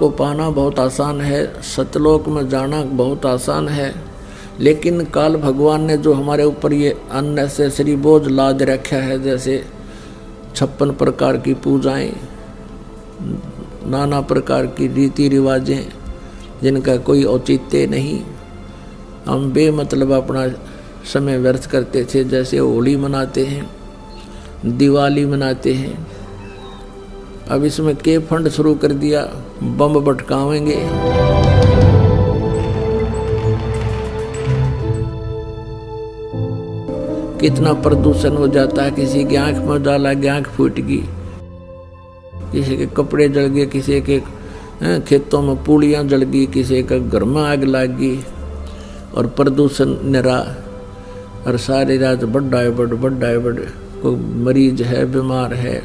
को पाना बहुत आसान है, सतलोक में जाना बहुत आसान है, लेकिन काल भगवान ने जो हमारे ऊपर ये अननेसेसरी बोझ लाद रखा है, जैसे 56 प्रकार की पूजाएं, नाना प्रकार की रीति रिवाजें जिनका कोई औचित्य नहीं, हम बेमतलब अपना समय व्यर्थ करते थे। जैसे होली मनाते हैं, दिवाली मनाते हैं, अब इसमें के फंड शुरू कर दिया, बम भटकावेंगे। कितना प्रदूषण हो जाता है, किसी की आंख में डाला, आंख फूट गई, किसी के कपड़े जल गए, किसी के खेतों में पूड़ियाँ जल गई, किसी का घर में आग लग गई, और प्रदूषण निरा, और सारी रात बड़ा कोई मरीज है, बीमार है,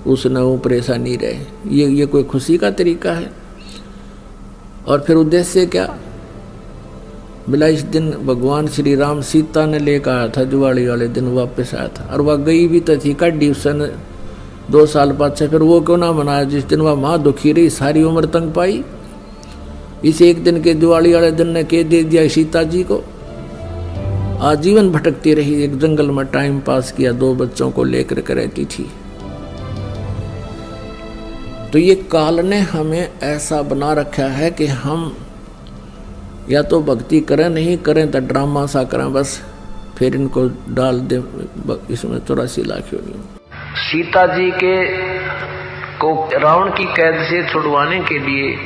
उसने वो परेशानी रहे। ये कोई खुशी का तरीका है? और फिर उद्देश्य क्या? बोला इस दिन भगवान श्री राम सीता ने लेकर आया था, दिवाली वाले दिन वापस आया था, और वह गई भी तो थी कड्डी उसने 2 साल बाद से। फिर वो क्यों ना मनाया जिस दिन वह माँ दुखी रही, सारी उम्र तंग पाई? इस एक दिन के दिवाली वाले दिन ने के दे दिया सीता जी को, आजीवन भटकती रही, एक जंगल में टाइम पास किया, 2 बच्चों को लेकर के रहती थी। तो ये काल ने हमें ऐसा बना रखा है कि हम या तो भक्ति करें, नहीं करें तो ड्रामा सा करें, बस फिर इनको डाल दे इसमें 84 लाख योनियों। सीता जी के को रावण की कैद से छुड़वाने के लिए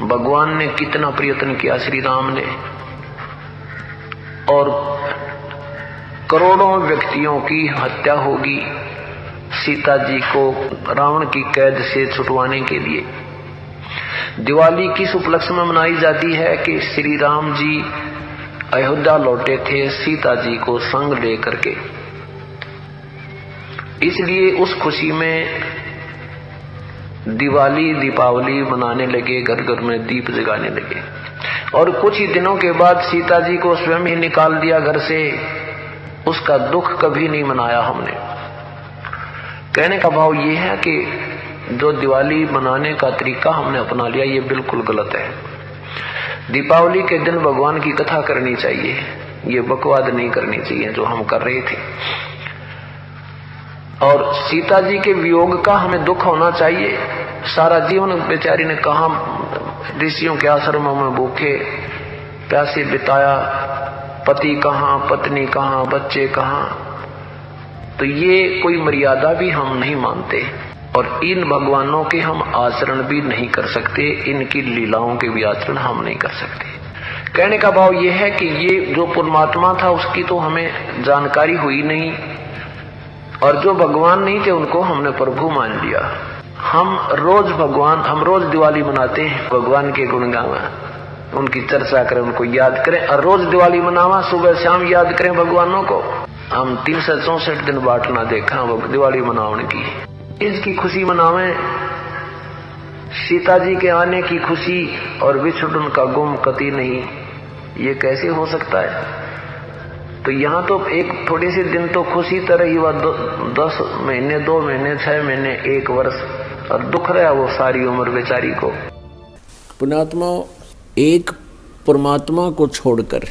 भगवान ने कितना प्रयत्न किया, श्री राम ने, और करोड़ों व्यक्तियों की हत्या होगी सीता जी को रावण की कैद से छुटवाने के लिए। दिवाली किस उपलक्ष्य में मनाई जाती है कि श्री राम जी अयोध्या लौटे थे सीता जी को संग लेकर के, इसलिए उस खुशी में दिवाली दीपावली मनाने लगे, घर घर में दीप जगाने लगे। और कुछ ही दिनों के बाद सीता जी को स्वयं ही निकाल दिया घर से, उसका दुख कभी नहीं मनाया हमने। कहने का भाव ये है कि जो दिवाली मनाने का तरीका हमने अपना लिया ये बिल्कुल गलत है। दीपावली के दिन भगवान की कथा करनी चाहिए, ये बकवाद नहीं करनी चाहिए जो हम कर रहे थे। और सीता जी के वियोग का हमें दुख होना चाहिए। सारा जीवन बेचारी ने कहां ऋषियों के आश्रमों में भूखे प्यासे बिताया, पति कहां, पत्नी कहां, बच्चे कहां। तो ये कोई मर्यादा भी हम नहीं मानते, और इन भगवानों के हम आचरण भी नहीं कर सकते, इनकी लीलाओं के भी आचरण हम नहीं कर सकते। कहने का भाव यह है कि ये जो परमात्मा था उसकी तो हमें जानकारी हुई नहीं, और जो भगवान नहीं थे उनको हमने प्रभु मान लिया। हम रोज दिवाली मनाते हैं, भगवान के गुण गावा, उनकी चर्चा करें, उनको याद करें, और रोज दिवाली मनावा, सुबह शाम याद करें भगवानों को। हम 364 दिन बांटना देखा दिवाली मनाने की, इसकी खुशी मनावें, सीता जी के आने की खुशी, और विछुड़न का गुम कति नहीं। ये कैसे हो सकता है? तो यहाँ तो एक थोड़ी सी दिन तो खुशी तरह ही, वह 10 महीने, 2 महीने, 6 महीने, 1 वर्ष, और दुख रहा वो सारी उम्र बेचारी को। पुण्यात्मा, एक परमात्मा को छोड़कर,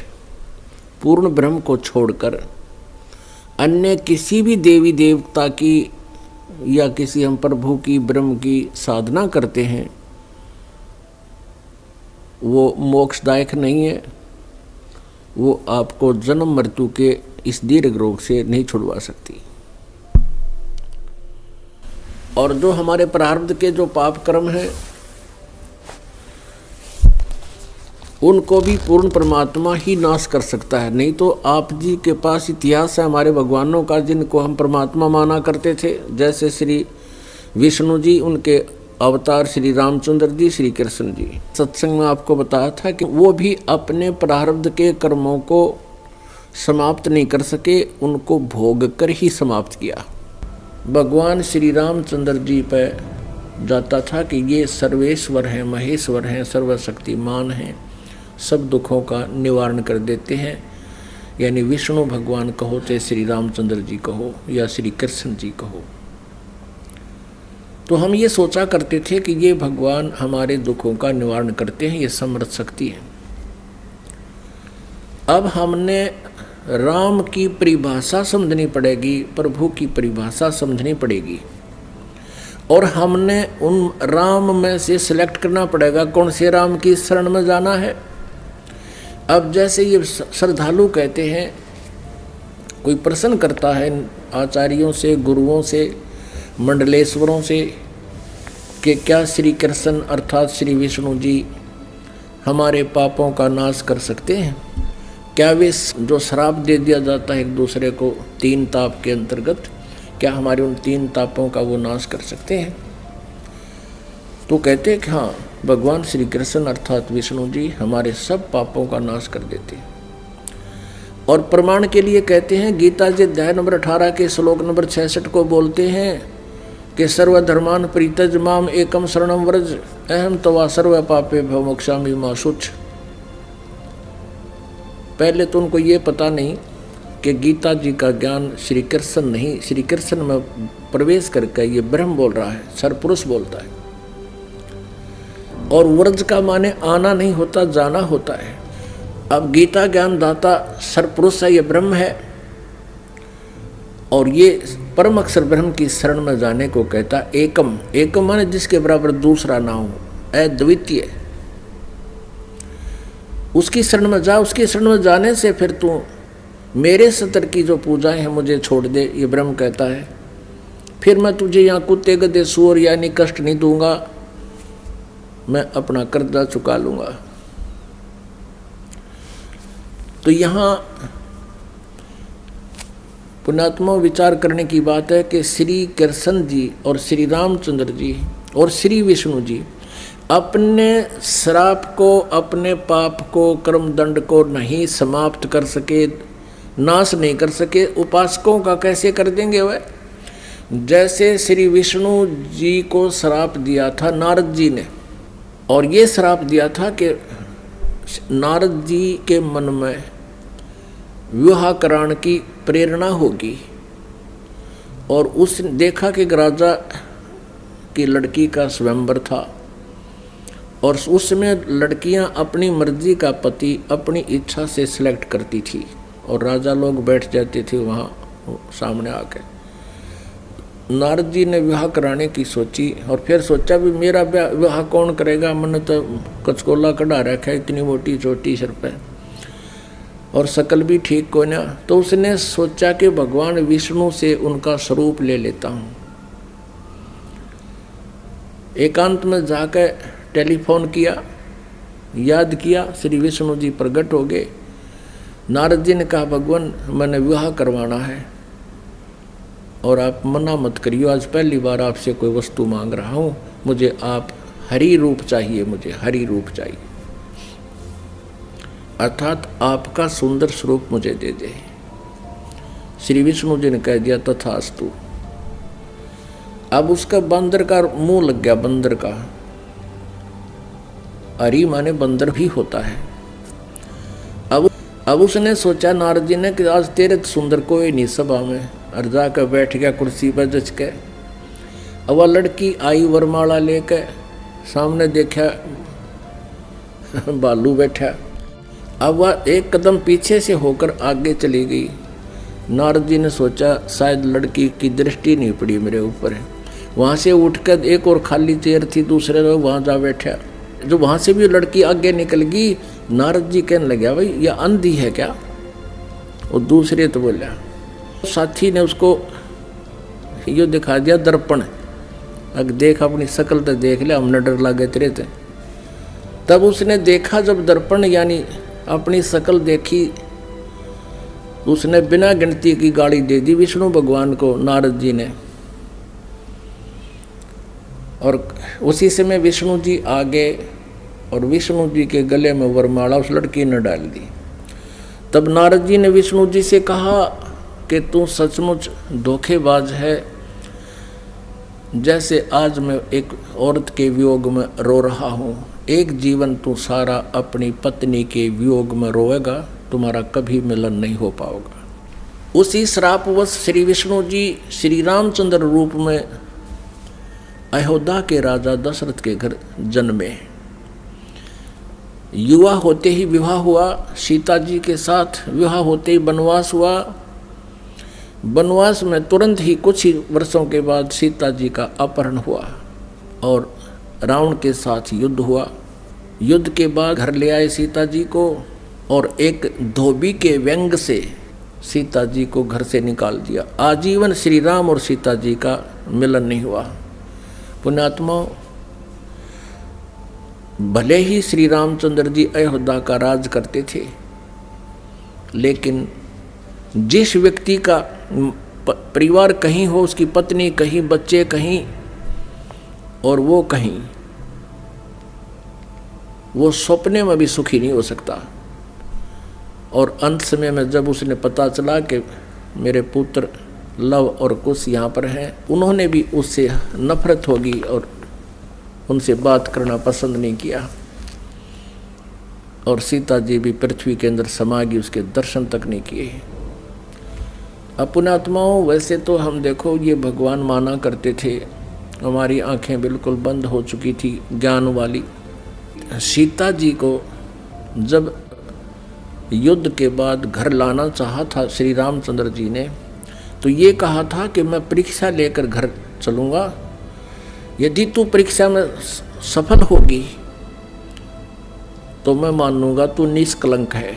पूर्ण ब्रह्म को छोड़कर अन्य किसी भी देवी देवता की या किसी हम प्रभु की, ब्रह्म की साधना करते हैं, वो मोक्षदायक नहीं है। वो आपको जन्म मृत्यु के इस दीर्घ रोग से नहीं छुड़वा सकती। और जो हमारे प्रारब्ध के जो पाप कर्म हैं उनको भी पूर्ण परमात्मा ही नाश कर सकता है। नहीं तो आप जी के पास इतिहास है हमारे भगवानों का जिनको हम परमात्मा माना करते थे, जैसे श्री विष्णु जी, उनके अवतार श्री रामचंद्र जी, श्री कृष्ण जी। सत्संग में आपको बताया था कि वो भी अपने प्रारब्ध के कर्मों को समाप्त नहीं कर सके, उनको भोग कर ही समाप्त किया। भगवान श्री रामचंद्र जी पर जाता था कि ये सर्वेश्वर हैं, महेश्वर हैं, सर्वशक्तिमान हैं, सब दुखों का निवारण कर देते हैं। यानी विष्णु भगवान कहो, चाहे श्री रामचंद्र जी कहो या श्री कृष्ण जी कहो। तो हम ये सोचा करते थे कि ये भगवान हमारे दुखों का निवारण करते हैं, ये समर्थ शक्ति है। अब हमने राम की परिभाषा समझनी पड़ेगी, प्रभु की परिभाषा समझनी पड़ेगी, और हमने उन राम में से सिलेक्ट करना पड़ेगा कौन से राम की शरण में जाना है। अब जैसे ये श्रद्धालु कहते हैं, कोई प्रश्न करता है आचार्यों से, गुरुओं से, मंडलेश्वरों से कि क्या श्री कृष्ण अर्थात श्री विष्णु जी हमारे पापों का नाश कर सकते हैं? क्या वे जो श्राप दे दिया जाता है एक दूसरे को 3 ताप के अंतर्गत, क्या हमारे उन 3 तापों का वो नाश कर सकते हैं? तो कहते हैं कि हाँ, भगवान श्री कृष्ण अर्थात विष्णु जी हमारे सब पापों का नाश कर देते हैं। और प्रमाण के लिए कहते हैं, गीता जी अध्याय नंबर 18 के श्लोक नंबर 66 को बोलते हैं कि सर्वधर्मान परित्यज माम एकम शरणम व्रज अहम तवा सर्व पापे भव मोक्षामि मा शुच। पहले तो उनको ये पता नहीं कि गीता जी का ज्ञान श्री कृष्ण नहीं, श्री कृष्ण में प्रवेश करके ये ब्रह्म बोल रहा है, सरपुरुष बोलता है। और व्रज का माने आना नहीं होता, जाना होता है। अब गीता ज्ञान दाता सरपुरुष है, ये ब्रह्म है, और ये परम अक्षर ब्रह्म की शरण में जाने को कहता एकम। एकम माने जिसके बराबर दूसरा ना हो, अद्वितीय। उसकी शरण में जा, उसकी शरण में जाने से फिर तू मेरे सतर की जो पूजाएं हैं मुझे छोड़ दे, ये ब्रह्म कहता है। फिर मैं तुझे यहाँ कुत्ते गधे सूअर यानी कष्ट नहीं दूंगा, मैं अपना कर्जा चुका लूंगा। तो यहाँ पुण्यात्मा विचार करने की बात है कि श्री कृष्ण जी और श्री रामचंद्र जी और श्री विष्णु जी अपने श्राप को, अपने पाप को, कर्म दंड को नहीं समाप्त कर सके, नाश नहीं कर सके, उपासकों का कैसे कर देंगे वह? जैसे श्री विष्णु जी को श्राप दिया था नारद जी ने, और ये श्राप दिया था कि नारद जी के मन में विवाह कराने की प्रेरणा होगी, और उस देखा कि राजा की लड़की का स्वयंवर था, और उसमें लड़कियां अपनी मर्जी का पति अपनी इच्छा से सिलेक्ट करती थी, और राजा लोग बैठ जाते थे वहाँ सामने आके। नारद जी ने विवाह कराने की सोची, और फिर सोचा भी मेरा विवाह कौन करेगा, मैंने तो कचकोला कढ़ा रखा है, इतनी मोटी चोटी सिर पे, और शकल भी ठीक को ना। तो उसने सोचा कि भगवान विष्णु से उनका स्वरूप ले लेता हूँ। एकांत में जाकर टेलीफोन किया, याद किया, श्री विष्णु जी प्रकट हो गए। नारद जी ने कहा, भगवान मैंने विवाह करवाना है और आप मना मत करियो, आज पहली बार आपसे कोई वस्तु मांग रहा हूँ, मुझे आप हरि रूप चाहिए, मुझे हरि रूप चाहिए, अर्थात आपका सुंदर स्वरूप मुझे दे दे। श्री विष्णु जी ने कह दिया तथास्तु। अब उसका बंदर का मुंह लग गया, बंदर का। हरि माने बंदर भी होता है। अब उसने सोचा नारद जी ने कि आज तेरे सुंदर कोई नहीं सभा में, और जाकर बैठ गया कुर्सी पर जच के। अब वह लड़की आई वरमाला लेकर, सामने देखा बालू बैठा। अब वह एक कदम पीछे से होकर आगे चली गई। नारद जी ने सोचा शायद लड़की की दृष्टि नहीं पड़ी मेरे ऊपर है। वहाँ से उठकर एक और खाली चेयर थी दूसरे लोग, वहाँ जा बैठा। जो वहाँ से भी लड़की आगे निकल गई। नारद जी कहने लगे, भाई यह अंधी है क्या? और दूसरे तो बोला, साथी ने उसको यो दिखा दिया दर्पण, अगर देख अपनी शक्ल तो देख ले, हमने डर लगे तेरे थे। तब उसने देखा जब दर्पण यानी अपनी शक्ल देखी, उसने बिना गिनती की गाली दे दी विष्णु भगवान को, नारद जी ने। और उसी समय विष्णु जी आ गए और विष्णु जी के गले में वरमाला उस लड़की ने डाल दी। तब नारद जी ने विष्णु जी से कहा कि तू सचमुच धोखेबाज है। जैसे आज मैं एक औरत के वियोग में रो रहा हूँ, एक जीवन तू सारा अपनी पत्नी के वियोग में रोएगा, तुम्हारा कभी मिलन नहीं हो पाएगा। उसी श्रापवश श्री विष्णु जी श्री रामचंद्र रूप में अयोध्या के राजा दशरथ के घर जन्मे। युवा होते ही विवाह हुआ, सीता जी के साथ विवाह होते ही वनवास हुआ। वनवास में तुरंत ही कुछ ही वर्षों के बाद सीता जी का अपहरण हुआ और रावण के साथ युद्ध हुआ। युद्ध के बाद घर ले आए सीता जी को और एक धोबी के व्यंग से सीता जी को घर से निकाल दिया। आजीवन श्री राम और सीता जी का मिलन नहीं हुआ। पुण्यात्माओं, भले ही श्री रामचंद्र जी अयोध्या का राज करते थे, लेकिन जिस व्यक्ति का परिवार कहीं हो, उसकी पत्नी कहीं, बच्चे कहीं और वो कहीं, वो सपने में भी सुखी नहीं हो सकता। और अंत समय में जब उसने पता चला कि मेरे पुत्र लव और कुश यहाँ पर हैं, उन्होंने भी उससे नफरत होगी और उनसे बात करना पसंद नहीं किया और सीता जी भी पृथ्वी के अंदर समा गई, उसके दर्शन तक नहीं किए। पुण्यात्माओं, वैसे तो हम देखो ये भगवान माना करते थे, हमारी आंखें बिल्कुल बंद हो चुकी थी ज्ञान वाली। सीता जी को जब युद्ध के बाद घर लाना चाहा था श्री रामचंद्र जी ने, तो ये कहा था कि मैं परीक्षा लेकर घर चलूँगा, यदि तू परीक्षा में सफल होगी तो मैं मानूंगा तू निष्कलंक है,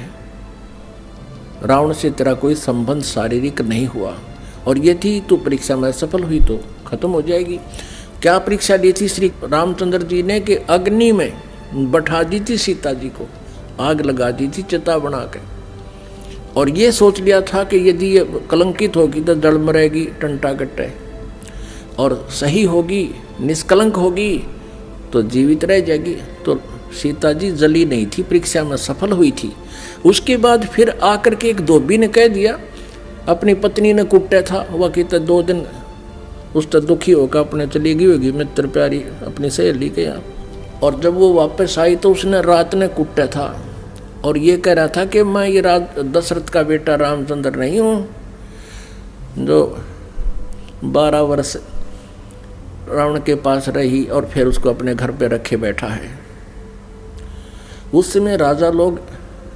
रावण से तेरा कोई संबंध शारीरिक नहीं हुआ, और यदि तू परीक्षा में सफल हुई तो खत्म हो जाएगी। क्या परीक्षा ली थी श्री रामचंद्र जी ने कि अग्नि में बैठा दी थी सीता जी को, आग लगा दी थी चिता बना के, और ये सोच लिया था कि यदि ये कलंकित होगी तो जड़ मरेगी टंटा कट्टे, और सही होगी निष्कलंक होगी तो जीवित रह जाएगी। तो सीता जी जली नहीं थी, परीक्षा में सफल हुई थी। उसके बाद फिर आकर के एक धोबी ने कह दिया, अपनी पत्नी ने कुटा था, वह कहता 2 दिन उस तक दुखी होकर अपने चली गई होगी मित्र प्यारी अपनी सहेली के यहाँ, और जब वो वापस आई तो उसने रात ने कुटा था और ये कह रहा था कि मैं ये रात दशरथ का बेटा रामचंद्र नहीं हूँ जो 12 वर्ष रावण के पास रही और फिर उसको अपने घर पे रखे बैठा है। उस समय राजा लोग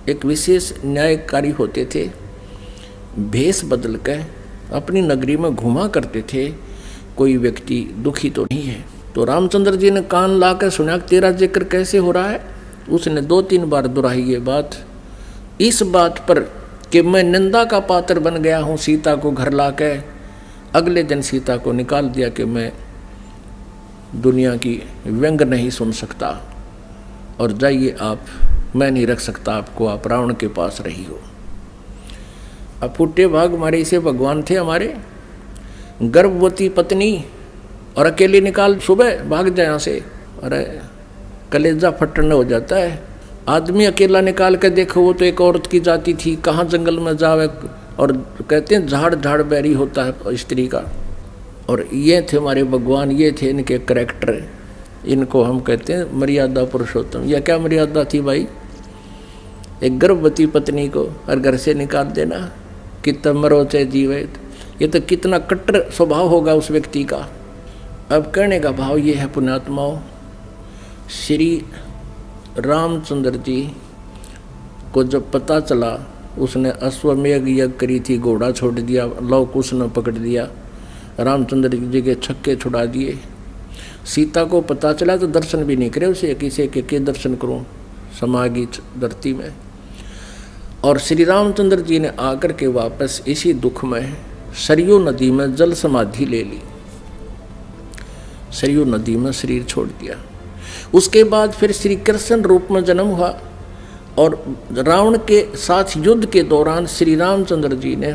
एक विशेष न्यायकारी होते थे, भेष बदल कर अपनी नगरी में घुमा करते थे, कोई व्यक्ति दुखी तो नहीं है। तो रामचंद्र जी ने कान ला कर सुना तेरा जिक्र कैसे हो रहा है। उसने 2-3 बार दोहराई ये बात, इस बात पर कि मैं निंदा का पात्र बन गया हूँ सीता को घर ला कर। अगले दिन सीता को निकाल दिया कि मैं दुनिया की व्यंग नहीं सुन सकता और जाइए आप, मैं नहीं रख सकता आपको, आप रावण के पास रही हो। अब फूटे भाग हमारे इसे भगवान थे हमारे, गर्भवती पत्नी और अकेले निकाल सुबह भाग जाए यहाँ से, अरे कलेजा फटने हो जाता है। आदमी अकेला निकाल कर देखो, वो तो एक औरत की जाति थी, कहाँ जंगल में जावे, और कहते हैं झाड़ झाड़ बैरी होता है स्त्री का। और ये थे हमारे भगवान, ये थे इनके करैक्टर, इनको हम कहते हैं मर्यादा पुरुषोत्तम। यह क्या मर्यादा थी भाई, एक गर्भवती पत्नी को और घर से निकाल देना, कितना मरो चाहे जीवे, ये तो कितना कट्टर स्वभाव होगा उस व्यक्ति का। अब कहने का भाव ये है पुण्यात्माओं, श्री रामचंद्र जी को जब पता चला, उसने अश्वमेघ यज्ञ करी थी, घोड़ा छोड़ दिया, लव कुश ने पकड़ दिया, रामचंद्र जी के छक्के छुड़ा दिए। सीता को पता चला तो दर्शन भी नहीं करे, उसे किसी के दर्शन करूं, समागी धरती में। और श्री रामचंद्र जी ने आकर के वापस इसी दुख में सरयू नदी में जल समाधि ले ली, सरयू नदी में शरीर छोड़ दिया। उसके बाद फिर श्री कृष्ण रूप में जन्म हुआ और रावण के साथ युद्ध के दौरान श्री रामचंद्र जी ने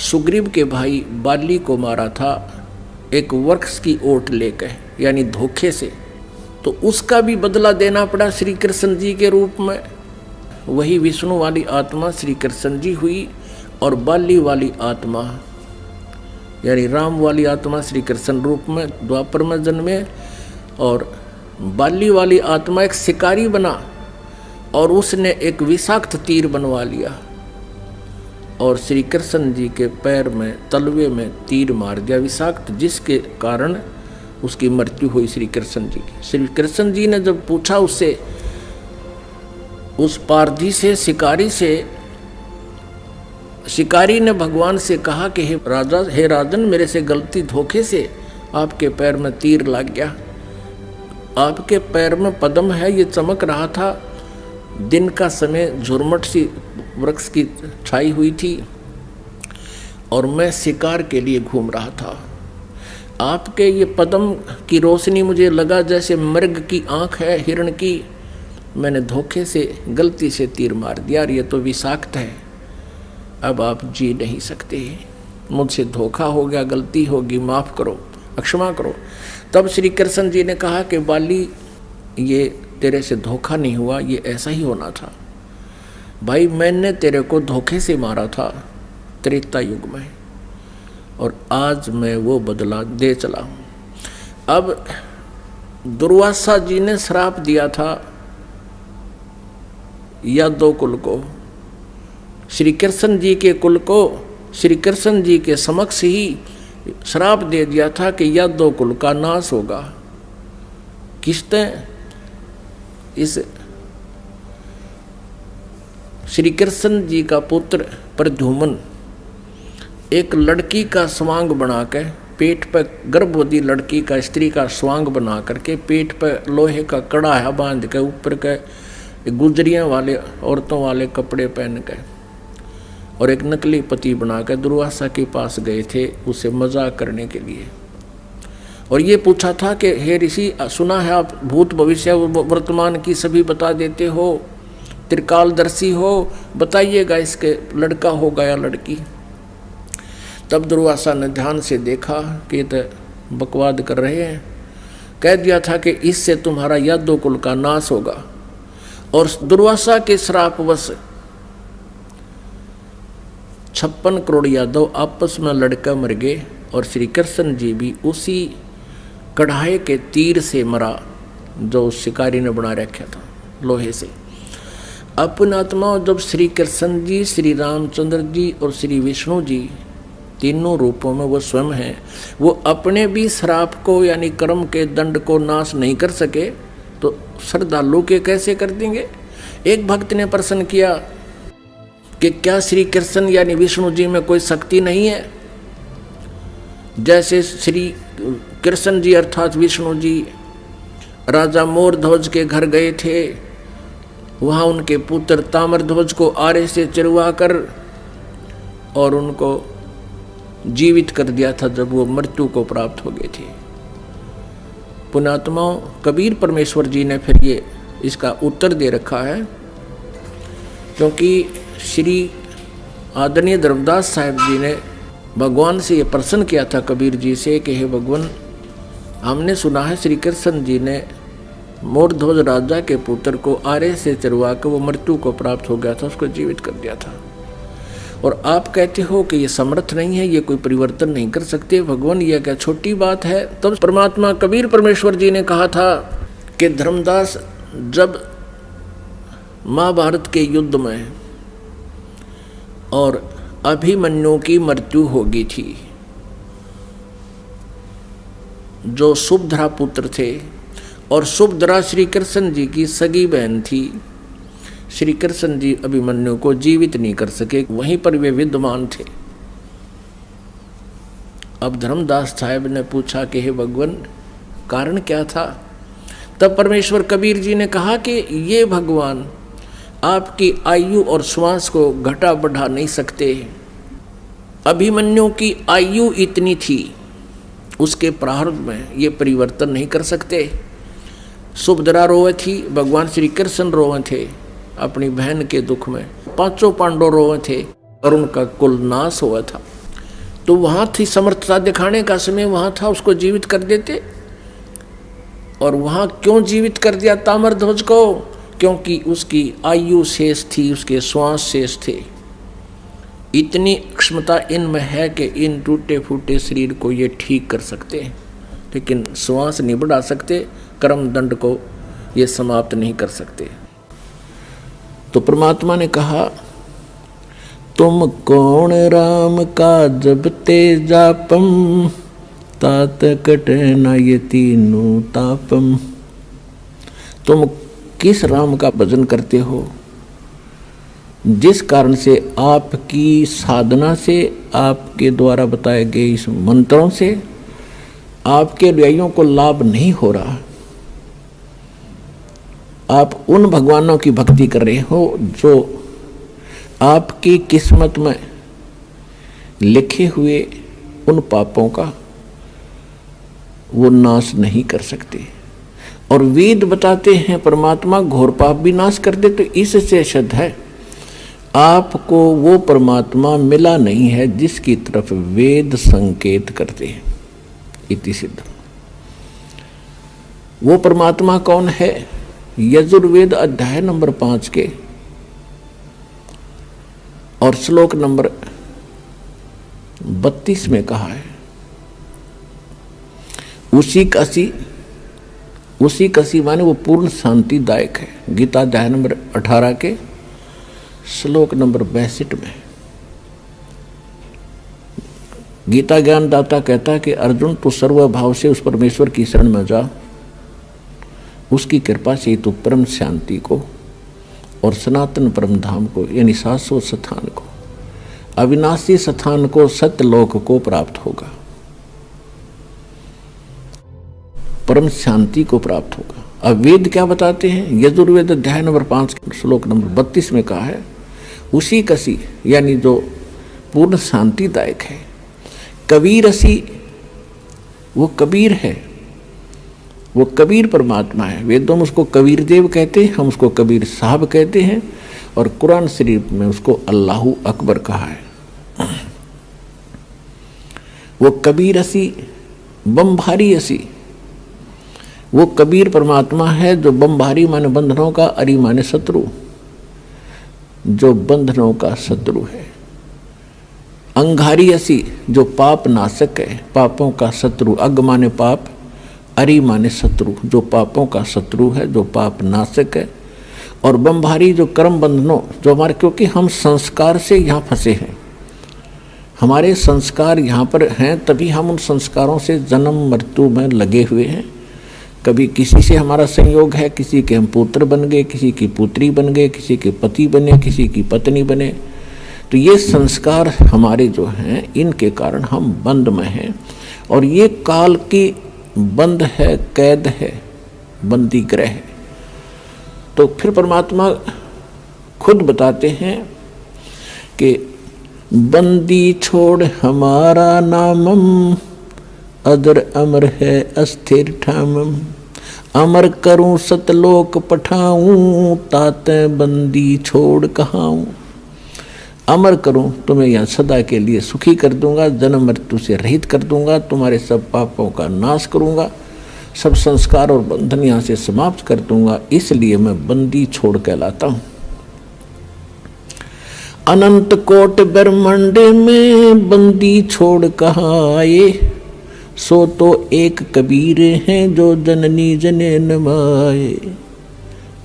सुग्रीव के भाई बाली को मारा था एक वृक्ष की ओट लेकर, यानी धोखे से। तो उसका भी बदला देना पड़ा श्री कृष्ण जी के रूप में। वही विष्णु वाली आत्मा श्री कृष्ण जी हुई और बाली वाली आत्मा यानी राम वाली आत्मा श्री कृष्ण रूप में द्वापर में जन्मे। और बाली वाली आत्मा एक शिकारी बना और उसने एक विषाक्त तीर बनवा लिया और श्री कृष्ण जी के पैर में तलवे में तीर मार दिया विषाक्त, जिसके कारण उसकी मृत्यु हुई श्री कृष्ण जी की। श्री कृष्ण जी ने जब पूछा उससे, उस पारधी से, शिकारी से, शिकारी ने भगवान से कहा कि हे राजा, हे राजन, मेरे से गलती धोखे से आपके पैर में तीर लग गया। आपके पैर में पद्म है, ये चमक रहा था। दिन का समय, झुरमट सी वृक्ष की छाई हुई थी और मैं शिकार के लिए घूम रहा था। आपके ये पद्म की रोशनी मुझे लगा जैसे मृग की आंख है, हिरण की। मैंने धोखे से, गलती से तीर मार दिया और ये तो विषाक्त है। अब आप जी नहीं सकते, मुझसे धोखा हो गया, गलती होगी, माफ़ करो, क्षमा करो। तब श्री कृष्ण जी ने कहा कि बाली, ये तेरे से धोखा नहीं हुआ, ये ऐसा ही होना था। भाई, मैंने तेरे को धोखे से मारा था त्रेता युग में, और आज मैं वो बदला दे चला हूँ। अब दुर्वासा जी ने श्राप दिया था यादव कुल को, श्री कृष्ण जी के कुल को श्री कृष्ण जी के समक्ष ही श्राप दे दिया था कि यादव कुल का नाश होगा। किसने? इस श्री कृष्ण जी का पुत्र प्रद्युम्न एक लड़की का स्वांग बना के, पेट पर गर्भवती लड़की का, स्त्री का स्वांग बना करके पेट पर लोहे का कड़ा बांध के, ऊपर के गुजरियाँ वाले, औरतों वाले कपड़े पहन के, और एक नकली पति बनाकर दुर्वासा के पास गए थे उसे मजाक करने के लिए। और ये पूछा था कि हे ऋषि, सुना है आप भूत भविष्य वर्तमान की सभी बता देते हो, त्रिकालदर्शी हो, बताइएगा इसके लड़का होगा या लड़की। तब दुर्वासा ने ध्यान से देखा कि ये तो बकवाद कर रहे हैं। कह दिया था कि इससे तुम्हारा यादव कुल का नाश होगा। और दुर्वासा के श्रापवश 56 करोड़ यादव आपस में लड़कर मर गए, और श्री कृष्ण जी भी उसी कढ़ाई के तीर से मरा जो उस शिकारी ने बना रखा था लोहे से। अपने आत्मा, जब श्री कृष्ण जी, श्री रामचंद्र जी और श्री विष्णु जी तीनों रूपों में वो स्वयं हैं, वो अपने भी श्राप को यानी कर्म के दंड को नाश नहीं कर सके तो श्रद्धालु के कैसे कर देंगे। एक भक्त ने प्रश्न किया कि क्या श्री कृष्ण यानी विष्णु जी में कोई शक्ति नहीं है? जैसे श्री कृष्ण जी अर्थात विष्णु जी राजा मोरध्वज के घर गए थे, वहाँ उनके पुत्र ताम्रध्वज को आरे से चिरवा कर और उनको जीवित कर दिया था जब वो मृत्यु को प्राप्त हो गए थे। पुण्यात्माओं, कबीर परमेश्वर जी ने फिर ये इसका उत्तर दे रखा है, क्योंकि श्री आदरणीय धर्मदास साहब जी ने भगवान से ये प्रश्न किया था कबीर जी से कि हे भगवान, हमने सुना है श्री कृष्ण जी ने मोरध्वज राजा के पुत्र को आरे से चरवा कर वो मृत्यु को प्राप्त हो गया था, उसको जीवित कर दिया था, और आप कहते हो कि ये समर्थ नहीं है, ये कोई परिवर्तन नहीं कर सकते। भगवान, यह क्या छोटी बात है? तब परमात्मा कबीर परमेश्वर जी ने कहा था कि धर्मदास, जब महाभारत के युद्ध में और अभिमन्यु की मृत्यु हो गई थी, जो सुभद्रा पुत्र थे, और सुभद्रा श्री कृष्ण जी की सगी बहन थी, श्री कृष्ण जी अभिमन्यु को जीवित नहीं कर सके, वहीं पर वे विद्यमान थे। अब धर्मदास साहब ने पूछा कि हे भगवान, कारण क्या था? तब परमेश्वर कबीर जी ने कहा कि ये भगवान आपकी आयु और श्वास को घटा बढ़ा नहीं सकते। अभिमन्यु की आयु इतनी थी, उसके प्रारब्ध में ये परिवर्तन नहीं कर सकते। सुभद्रा रोए थी, भगवान श्री कृष्ण रोए थे अपनी बहन के दुख में, पांचों पांडव रोए थे और उनका कुल नाश हुआ था। तो वहां थी समर्थता दिखाने का समय, वहां था, उसको जीवित कर देते। और वहां क्यों जीवित कर दिया ताम्रध्वज को? क्योंकि उसकी आयु शेष थी, उसके श्वास शेष थे। इतनी क्षमता इनमें है कि इन टूटे फूटे शरीर को ये ठीक कर सकते हैं, लेकिन श्वास नहीं बढ़ा सकते, कर्म दंड को ये समाप्त नहीं कर सकते। तो परमात्मा ने कहा, तुम कौन राम का जब ते जापम, तात कटे न ये तीनों तापम। तुम किस राम का भजन करते हो जिस कारण से आपकी साधना से, आपके द्वारा बताए गए इस मंत्रों से आपके अनुयायियों को लाभ नहीं हो रहा। आप उन भगवानों की भक्ति कर रहे हो जो आपकी किस्मत में लिखे हुए उन पापों का वो नाश नहीं कर सकते। और वेद बताते हैं परमात्मा घोर पाप भी नाश कर दे। तो इससे सिद्ध है आपको वो परमात्मा मिला नहीं है जिसकी तरफ वेद संकेत करते हैं। इति सिद्ध। वो परमात्मा कौन है? यजुर्वेद अध्याय नंबर 5 के और श्लोक नंबर 32 में कहा है, उसी कसी माने वो पूर्ण शांतिदायक है। गीता अध्याय नंबर 18 के श्लोक नंबर 62 में गीता ज्ञानदाता कहता है कि अर्जुन तू सर्वभाव से उस परमेश्वर की शरण में जा, उसकी कृपा से तू परम शांति को और सनातन परम धाम को यानी शाश्वत स्थान को, अविनाशी स्थान को, सत्यलोक को प्राप्त होगा, परम शांति को प्राप्त होगा। अब वेद क्या बताते हैं? यजुर्वेद अध्याय नंबर 5 श्लोक नंबर 32 में कहा है उसी कसी यानी जो पूर्ण शांतिदायक है। कबीर असी वो कबीर है, वो कबीर परमात्मा है। वेदों में उसको कबीर देव कहते हैं, हम उसको कबीर साहब कहते हैं और कुरान शरीफ में उसको अल्लाहू अकबर कहा है। वो कबीर असी बमभारी असी, वो कबीर परमात्मा है जो बमभारी माने बंधनों का, अरी माने शत्रु, जो बंधनों का शत्रु है। अंगारी असी जो पाप नाशक है, पापों का शत्रु। अग माने पाप, अरि माने शत्रु, जो पापों का शत्रु है, जो पाप नाशक है। और बमभारी जो कर्म बंधनों, जो हमारे, क्योंकि हम संस्कार से यहाँ फंसे हैं, हमारे संस्कार यहाँ पर हैं, तभी हम उन संस्कारों से जन्म मृत्यु में लगे हुए हैं। कभी किसी से हमारा संयोग है, किसी के हम पुत्र बन गए, किसी की पुत्री बन गए, किसी के पति बने, किसी की पत्नी बने। तो ये संस्कार हमारे जो हैं, इनके कारण हम बंद में हैं और ये काल की बंद है, कैद है, बंदी ग्रह है। तो फिर परमात्मा खुद बताते हैं कि बंदी छोड़ हमारा नामम, अदर अमर है अस्थिर ठामम। अमर करूं सतलोक पठाऊं, ताते बंदी छोड़ कहाऊं। अमर करूं, तुम्हें यहाँ सदा के लिए सुखी कर दूंगा, जन्म मृत्यु से रहित कर दूंगा, तुम्हारे सब पापों का नाश करूंगा, सब संस्कार और बंधन यहाँ से समाप्त कर दूंगा, इसलिए मैं बंदी छोड़ कहलाता हूं। अनंत कोट ब्रह्मांड में बंदी छोड़ कहाँ आए, सो तो एक कबीर हैं जो जननी जने नमाए।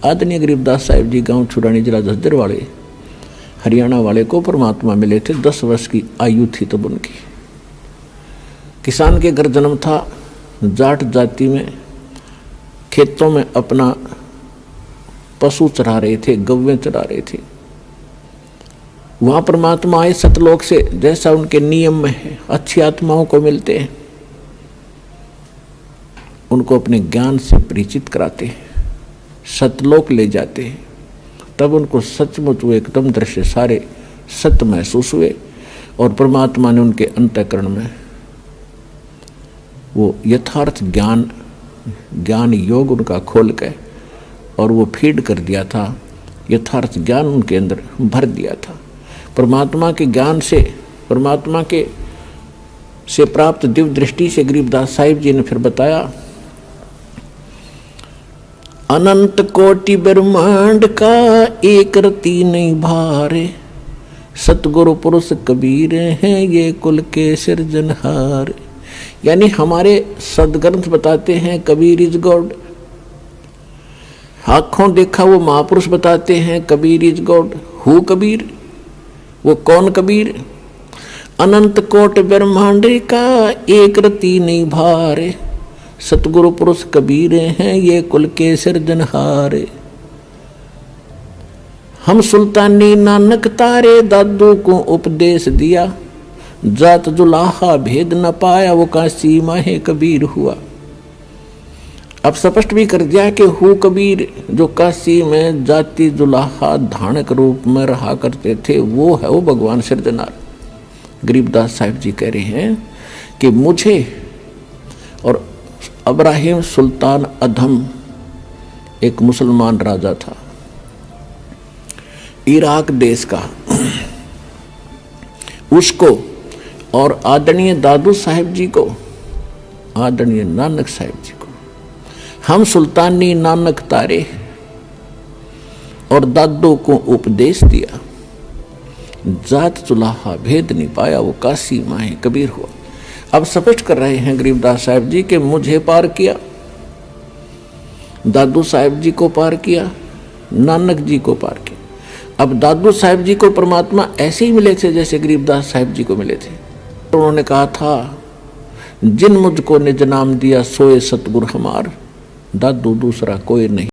आदरणीय गरीबदास साहिब जी गांव छुड़ानी जिला झज्जर वाले हरियाणा वाले को परमात्मा मिले थे। 10 वर्ष की आयु थी तब उनकी। किसान के घर जन्म था, जाट जाति में खेतों में अपना पशु चरा रहे थे, गौवें चरा रहे थे। वहां परमात्मा आए सतलोक से, जैसा उनके नियम में है, अच्छी आत्माओं को मिलते हैं, उनको अपने ज्ञान से परिचित कराते हैं, सतलोक ले जाते हैं। तब उनको सचमुच वो एकदम दृश्य सारे सत्य महसूस हुए और परमात्मा ने उनके अंतःकरण में वो यथार्थ ज्ञान योग उनका खोल के और वो फीड कर दिया था, यथार्थ ज्ञान उनके अंदर भर दिया था। परमात्मा के ज्ञान से, परमात्मा के से प्राप्त दिव्य दृष्टि से गरीबदास साहिब जी ने फिर बताया, अनंत कोटि ब्रह्मांड का एक रति नहीं भारे, सतगुरु पुरुष कबीर हैं ये कुल के सिरजनहार। यानी हमारे सदग्रंथ बताते हैं कबीर इज गॉड, आँखों देखा वो महापुरुष बताते हैं Kabir is God. Who Kabir, वो कौन कबीर? अनंत कोट ब्रह्मांड का एक रति नहीं भारे, सतगुरु पुरुष कबीर हैं ये कुल के सिरजनहारे। हम सुल्तानी नानक तारे, दादू को उपदेश दिया, जात जुलाहा भेद न पाया, वो काशी माहे कबीर हुआ। अब स्पष्ट भी कर दिया कि हु कबीर जो काशी में जाति जुलाहा धानक रूप में रहा करते थे, वो है वो भगवान सिरजनार। गरीबदास साहिब जी कह रहे हैं कि मुझे और इब्राहिम सुल्तान अधम एक मुसलमान राजा था इराक देश का, उसको और आदरणीय दादू साहिब जी को, आदरणीय नानक साहिब जी को हम सुल्तानी नानक तारे और दादू को उपदेश दिया, जात चुलाहा भेद नहीं पाया, वो काशी माहे कबीर हुआ। अब स्पष्ट कर रहे हैं गरीबदास साहिब जी कि मुझे पार किया, दादू साहिब जी को पार किया, नानक जी को पार किया। अब दादू साहिब जी को परमात्मा ऐसे ही मिले थे जैसे गरीबदास साहिब जी को मिले थे। तो उन्होंने कहा था, जिन मुझको निज नाम दिया सोए सतगुरु हमार, दादू दूसरा कोई नहीं।